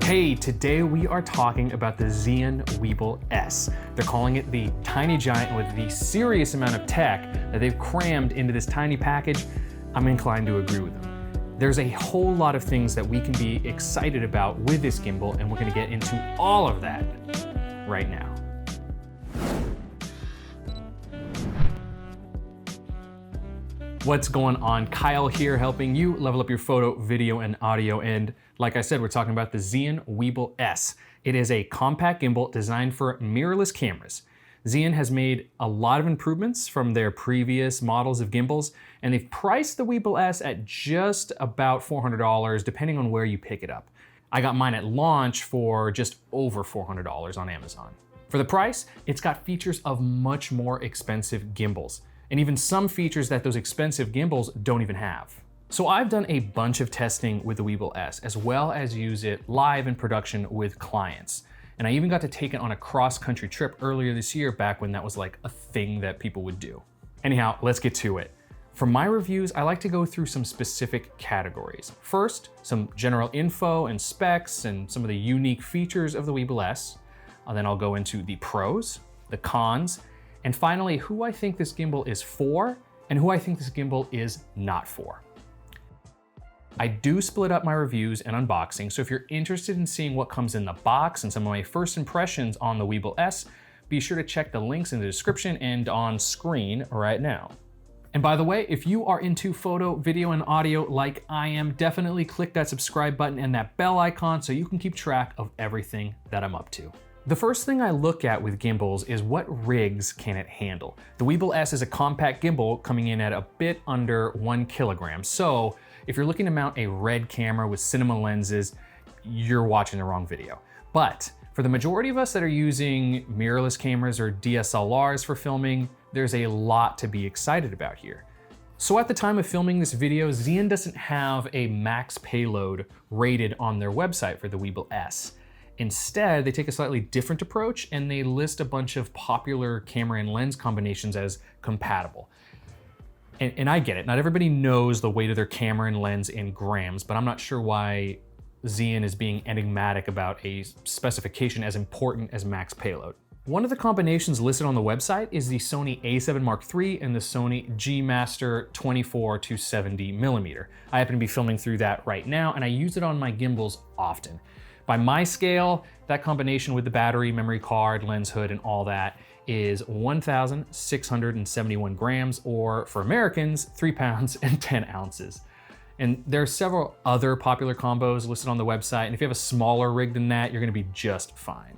Hey, today we are talking about the Zhiyun Weebill S. They're calling it the tiny giant with the serious amount of tech that they've crammed into this tiny package. I'm inclined to agree with them. There's a whole lot of things that we can be excited about with this gimbal, and we're gonna get into all of that right now. What's going on? Kyle here, helping you level up your photo, video, and audio. And like I said, we're talking about the Zhiyun Weebill S. It is a compact gimbal designed for mirrorless cameras. Zhiyun has made a lot of improvements from their previous models of gimbals, and they've priced the Weebill S at just about $400, depending on where you pick it up. I got mine at launch for just over $400 on Amazon. For the price, it's got features of much more expensive gimbals, and even some features that those expensive gimbals don't even have. So I've done a bunch of testing with the Weebill S, as well as use it live in production with clients. And I even got to take it on a cross-country trip earlier this year, back when that was like a thing that people would do. Anyhow, let's get to it. For my reviews, I like to go through some specific categories. First, some general info and specs and some of the unique features of the Weebill S. Then I'll go into the pros, the cons, and finally, who I think this gimbal is for and who I think this gimbal is not for. I do split up my reviews and unboxing, so if you're interested in seeing what comes in the box and some of my first impressions on the Weebill S, be sure to check the links in the description and on screen right now. And by the way, if you are into photo, video, and audio like I am, definitely click that subscribe button and that bell icon so you can keep track of everything that I'm up to. The first thing I look at with gimbals is what rigs can it handle. The Weebill S is a compact gimbal coming in at a bit under 1 kilogram. So if you're looking to mount a RED camera with cinema lenses, you're watching the wrong video. But for the majority of us that are using mirrorless cameras or DSLRs for filming, there's a lot to be excited about here. So at the time of filming this video, Zhiyun doesn't have a max payload rated on their website for the Weebill S. Instead, they take a slightly different approach and they list a bunch of popular camera and lens combinations as compatible. And I get it, not everybody knows the weight of their camera and lens in grams, but I'm not sure why Zhiyun is being enigmatic about a specification as important as max payload. One of the combinations listed on the website is the Sony A7 Mark III and the Sony G Master 24 to 70mm. I happen to be filming through that right now, and I use it on my gimbals often. By my scale, that combination with the battery, memory card, lens hood, and all that is 1,671 grams, or for Americans, 3 pounds and 10 ounces. And there are several other popular combos listed on the website, and if you have a smaller rig than that, you're gonna be just fine.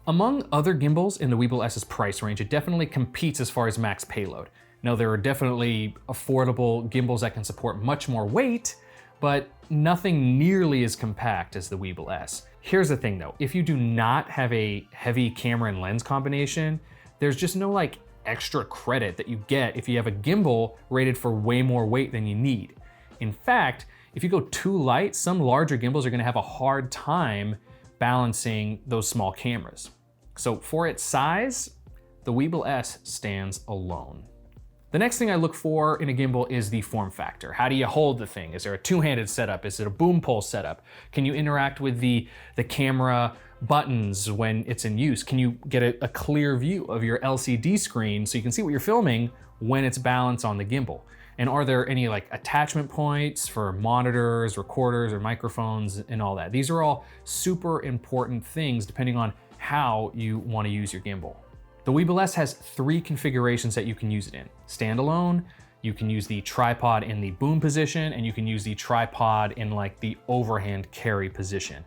Among other gimbals in the Weebill S's price range, it definitely competes as far as max payload. Now, there are definitely affordable gimbals that can support much more weight, but nothing nearly as compact as the Weebill S. Here's the thing though, if you do not have a heavy camera and lens combination, there's just no like extra credit that you get if you have a gimbal rated for way more weight than you need. In fact, if you go too light, some larger gimbals are gonna have a hard time balancing those small cameras. So for its size, the Weebill S stands alone. The next thing I look for in a gimbal is the form factor. How do you hold the thing? Is there a two-handed setup? Is it a boom pole setup? Can you interact with the camera buttons when it's in use? Can you get a clear view of your LCD screen so you can see what you're filming when it's balanced on the gimbal? And are there any like attachment points for monitors, recorders, or microphones and all that? These are all super important things depending on how you want to use your gimbal. The Weebill S has 3 configurations that you can use it in. Standalone, you can use the tripod in the boom position, and you can use the tripod in like the overhand carry position.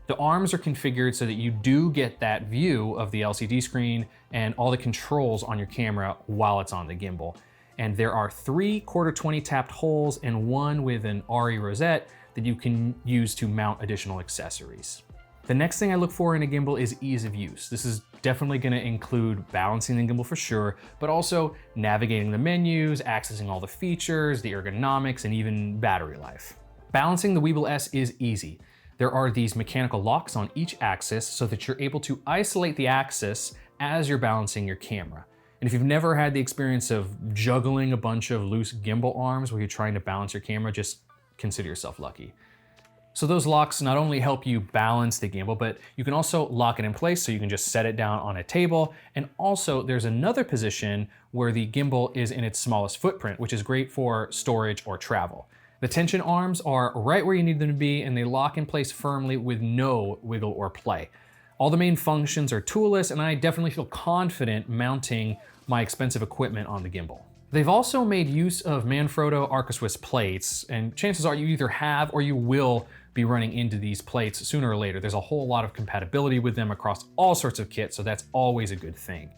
The arms are configured so that you do get that view of the LCD screen and all the controls on your camera while it's on the gimbal. And there are 3 1/4-20 tapped holes and 1 with an RE rosette that you can use to mount additional accessories. The next thing I look for in a gimbal is ease of use. This is definitely gonna include balancing the gimbal for sure, but also navigating the menus, accessing all the features, the ergonomics, and even battery life. Balancing the Weebill S is easy. There are these mechanical locks on each axis so that you're able to isolate the axis as you're balancing your camera. And if you've never had the experience of juggling a bunch of loose gimbal arms where you're trying to balance your camera, just consider yourself lucky. So those locks not only help you balance the gimbal, but you can also lock it in place so you can just set it down on a table. And also there's another position where the gimbal is in its smallest footprint, which is great for storage or travel. The tension arms are right where you need them to be, and they lock in place firmly with no wiggle or play. All the main functions are toolless, and I definitely feel confident mounting my expensive equipment on the gimbal. They've also made use of Manfrotto Arca Swiss plates, and chances are you either have or you will be running into these plates sooner or later. There's a whole lot of compatibility with them across all sorts of kits, so that's always a good thing.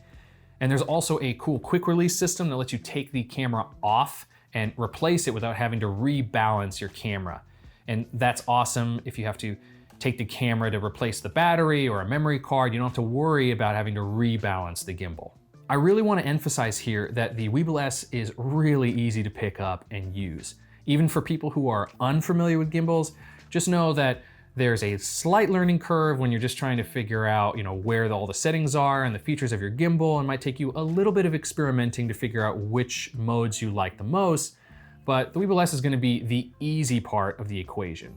And there's also a cool quick release system that lets you take the camera off and replace it without having to rebalance your camera. And that's awesome if you have to take the camera to replace the battery or a memory card. You don't have to worry about having to rebalance the gimbal. I really want to emphasize here that the Weebill S is really easy to pick up and use. Even for people who are unfamiliar with gimbals, just know that there's a slight learning curve when you're just trying to figure out, where all the settings are and the features of your gimbal, and might take you a little bit of experimenting to figure out which modes you like the most. But the Weebill S is going to be the easy part of the equation.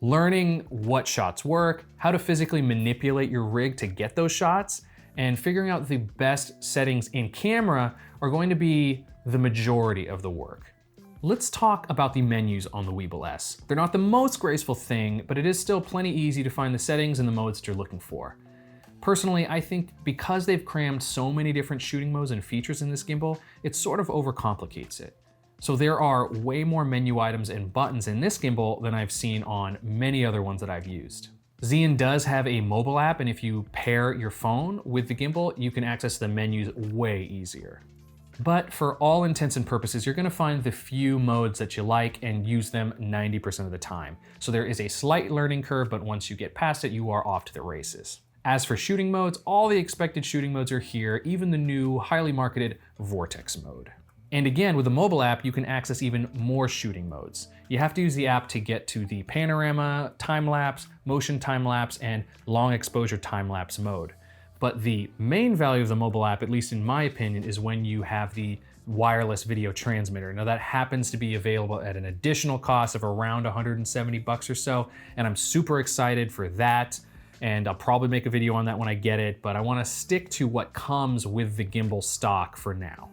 Learning what shots work, how to physically manipulate your rig to get those shots, and figuring out the best settings in camera are going to be the majority of the work. Let's talk about the menus on the Weebill S. They're not the most graceful thing, but it is still plenty easy to find the settings and the modes that you're looking for. Personally, I think because they've crammed so many different shooting modes and features in this gimbal, it sort of overcomplicates it. So there are way more menu items and buttons in this gimbal than I've seen on many other ones that I've used. Zhiyun does have a mobile app, and if you pair your phone with the gimbal, you can access the menus way easier. But for all intents and purposes, you're gonna find the few modes that you like and use them 90% of the time. So there is a slight learning curve, but once you get past it, you are off to the races. As for shooting modes, all the expected shooting modes are here, even the new, highly marketed Vortex mode. And again, with the mobile app, you can access even more shooting modes. You have to use the app to get to the panorama, time-lapse, motion time-lapse, and long exposure time-lapse mode. But the main value of the mobile app, at least in my opinion, is when you have the wireless video transmitter. Now that happens to be available at an additional cost of around 170 bucks or so, and I'm super excited for that. And I'll probably make a video on that when I get it, but I wanna stick to what comes with the gimbal stock for now.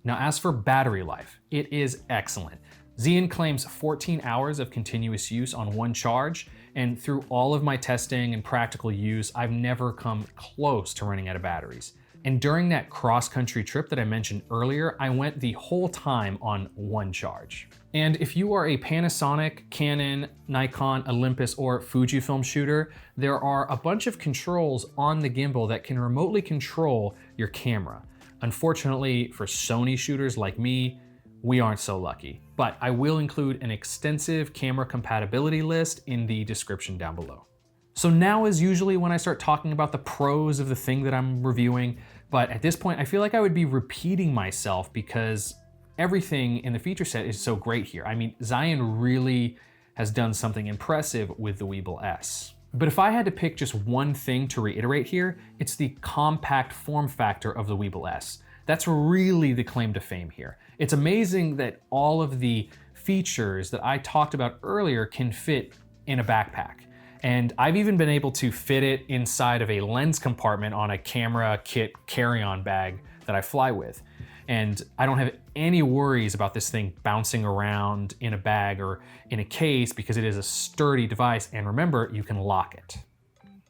Now, as for battery life, it is excellent. Zhiyun claims 14 hours of continuous use on one charge, and through all of my testing and practical use, I've never come close to running out of batteries. And during that cross-country trip that I mentioned earlier, I went the whole time on one charge. And if you are a Panasonic, Canon, Nikon, Olympus, or Fujifilm shooter, there are a bunch of controls on the gimbal that can remotely control your camera. Unfortunately, for Sony shooters like me, we aren't so lucky. But I will include an extensive camera compatibility list in the description down below. So now is usually when I start talking about the pros of the thing that I'm reviewing, but at this point I feel like I would be repeating myself because everything in the feature set is so great here. I mean, Zhiyun really has done something impressive with the Weebill S. But if I had to pick just one thing to reiterate here, it's the compact form factor of the Weebill S. That's really the claim to fame here. It's amazing that all of the features that I talked about earlier can fit in a backpack. And I've even been able to fit it inside of a lens compartment on a camera kit carry-on bag that I fly with. And I don't have any worries about this thing bouncing around in a bag or in a case because it is a sturdy device, and remember, you can lock it.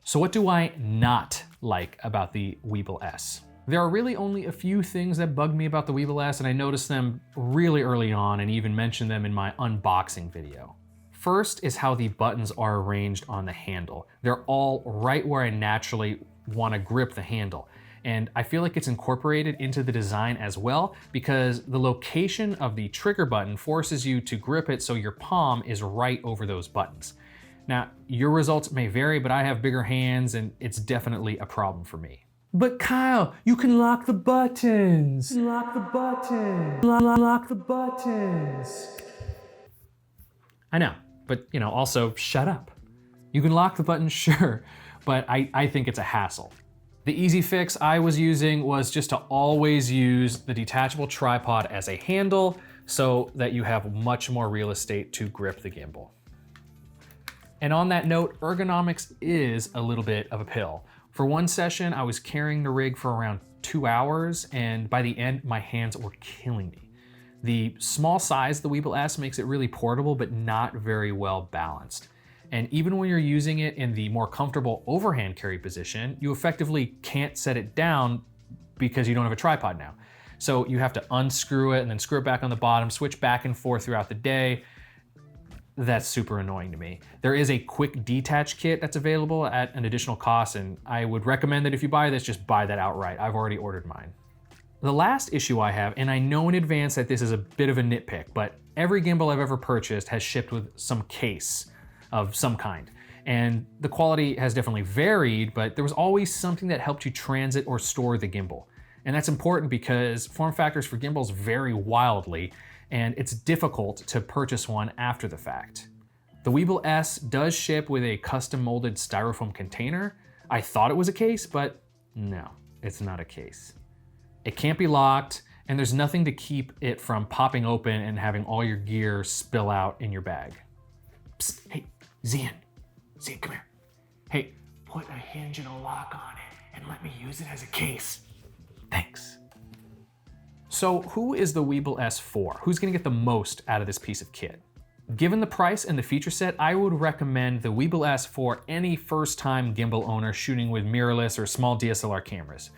So what do I not like about the Weebill S? There are really only a few things that bug me about the Weebill S, and I noticed them really early on and even mentioned them in my unboxing video. First is how the buttons are arranged on the handle. They're all right where I naturally want to grip the handle. And I feel like it's incorporated into the design as well because the location of the trigger button forces you to grip it so your palm is right over those buttons. Now, your results may vary, but I have bigger hands and it's definitely a problem for me. But Kyle, you can lock the buttons. Lock the buttons. Lock the buttons. I know, but also shut up. You can lock the buttons, sure, but I think it's a hassle. The easy fix I was using was just to always use the detachable tripod as a handle so that you have much more real estate to grip the gimbal. And on that note, ergonomics is a little bit of a pill. For one session, I was carrying the rig for around 2 hours, and by the end, my hands were killing me. The small size of the Weebill S makes it really portable, but not very well balanced. And even when you're using it in the more comfortable overhand carry position, you effectively can't set it down because you don't have a tripod now. So you have to unscrew it and then screw it back on the bottom, switch back and forth throughout the day. That's super annoying to me. There is a quick detach kit that's available at an additional cost, and I would recommend that if you buy this, just buy that outright. I've already ordered mine. The last issue I have, and I know in advance that this is a bit of a nitpick, but every gimbal I've ever purchased has shipped with some case of some kind. And the quality has definitely varied, but there was always something that helped you transit or store the gimbal. And that's important because form factors for gimbals vary wildly, and it's difficult to purchase one after the fact. The Weebill S does ship with a custom molded styrofoam container. I thought it was a case, but no, it's not a case. It can't be locked, and there's nothing to keep it from popping open and having all your gear spill out in your bag. Psst, hey, Zhiyun, come here. Hey, put a hinge and a lock on it and let me use it as a case. Thanks. So who is the Weebill S for? Who's gonna get the most out of this piece of kit? Given the price and the feature set, I would recommend the Weebill S for any first-time gimbal owner shooting with mirrorless or small DSLR cameras.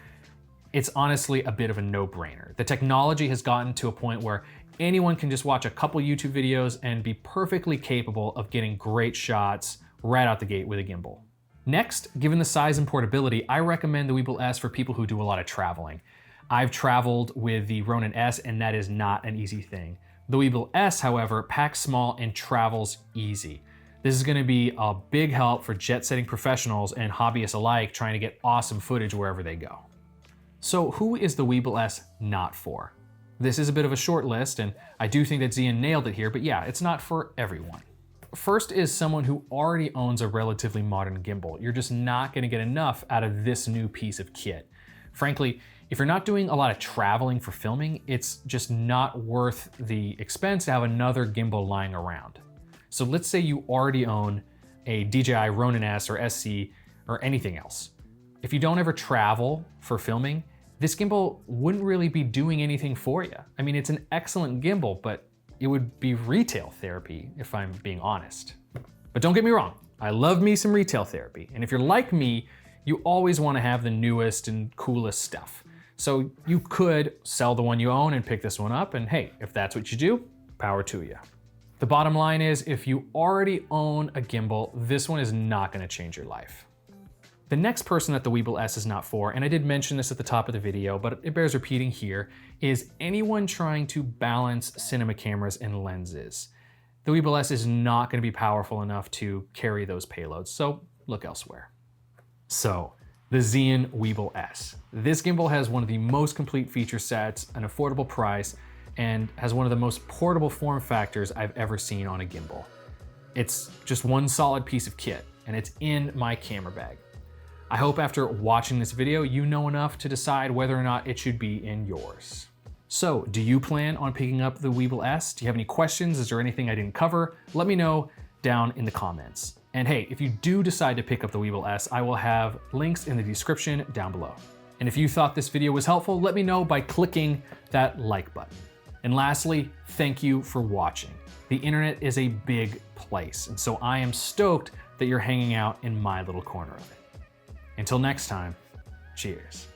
It's honestly a bit of a no-brainer. The technology has gotten to a point where anyone can just watch a couple YouTube videos and be perfectly capable of getting great shots right out the gate with a gimbal. Next, given the size and portability, I recommend the Weebill S for people who do a lot of traveling. I've traveled with the Ronin S, and that is not an easy thing. The Weebill S, however, packs small and travels easy. This is gonna be a big help for jet-setting professionals and hobbyists alike trying to get awesome footage wherever they go. So who is the Weebill S not for? This is a bit of a short list, and I do think that Zhiyun nailed it here, but yeah, it's not for everyone. First is someone who already owns a relatively modern gimbal. You're just not gonna get enough out of this new piece of kit. Frankly, if you're not doing a lot of traveling for filming, it's just not worth the expense to have another gimbal lying around. So let's say you already own a DJI Ronin S or SC or anything else. If you don't ever travel for filming, this gimbal wouldn't really be doing anything for you. I mean, it's an excellent gimbal, but it would be retail therapy if I'm being honest. But don't get me wrong, I love me some retail therapy. And if you're like me, you always want to have the newest and coolest stuff. So you could sell the one you own and pick this one up, and hey, if that's what you do, power to you. The bottom line is, if you already own a gimbal, this one is not gonna change your life. The next person that the Weebill S is not for, and I did mention this at the top of the video, but it bears repeating here, is anyone trying to balance cinema cameras and lenses. The Weebill S is not gonna be powerful enough to carry those payloads, so look elsewhere. So, the Zhiyun Weebill S. This gimbal has one of the most complete feature sets, an affordable price, and has one of the most portable form factors I've ever seen on a gimbal. It's just one solid piece of kit, and it's in my camera bag. I hope after watching this video, you know enough to decide whether or not it should be in yours. So, do you plan on picking up the Weebill S? Do you have any questions? Is there anything I didn't cover? Let me know down in the comments. And hey, if you do decide to pick up the Weebill S, I will have links in the description down below. And if you thought this video was helpful, let me know by clicking that like button. And lastly, thank you for watching. The internet is a big place, and so I am stoked that you're hanging out in my little corner of it. Until next time, cheers.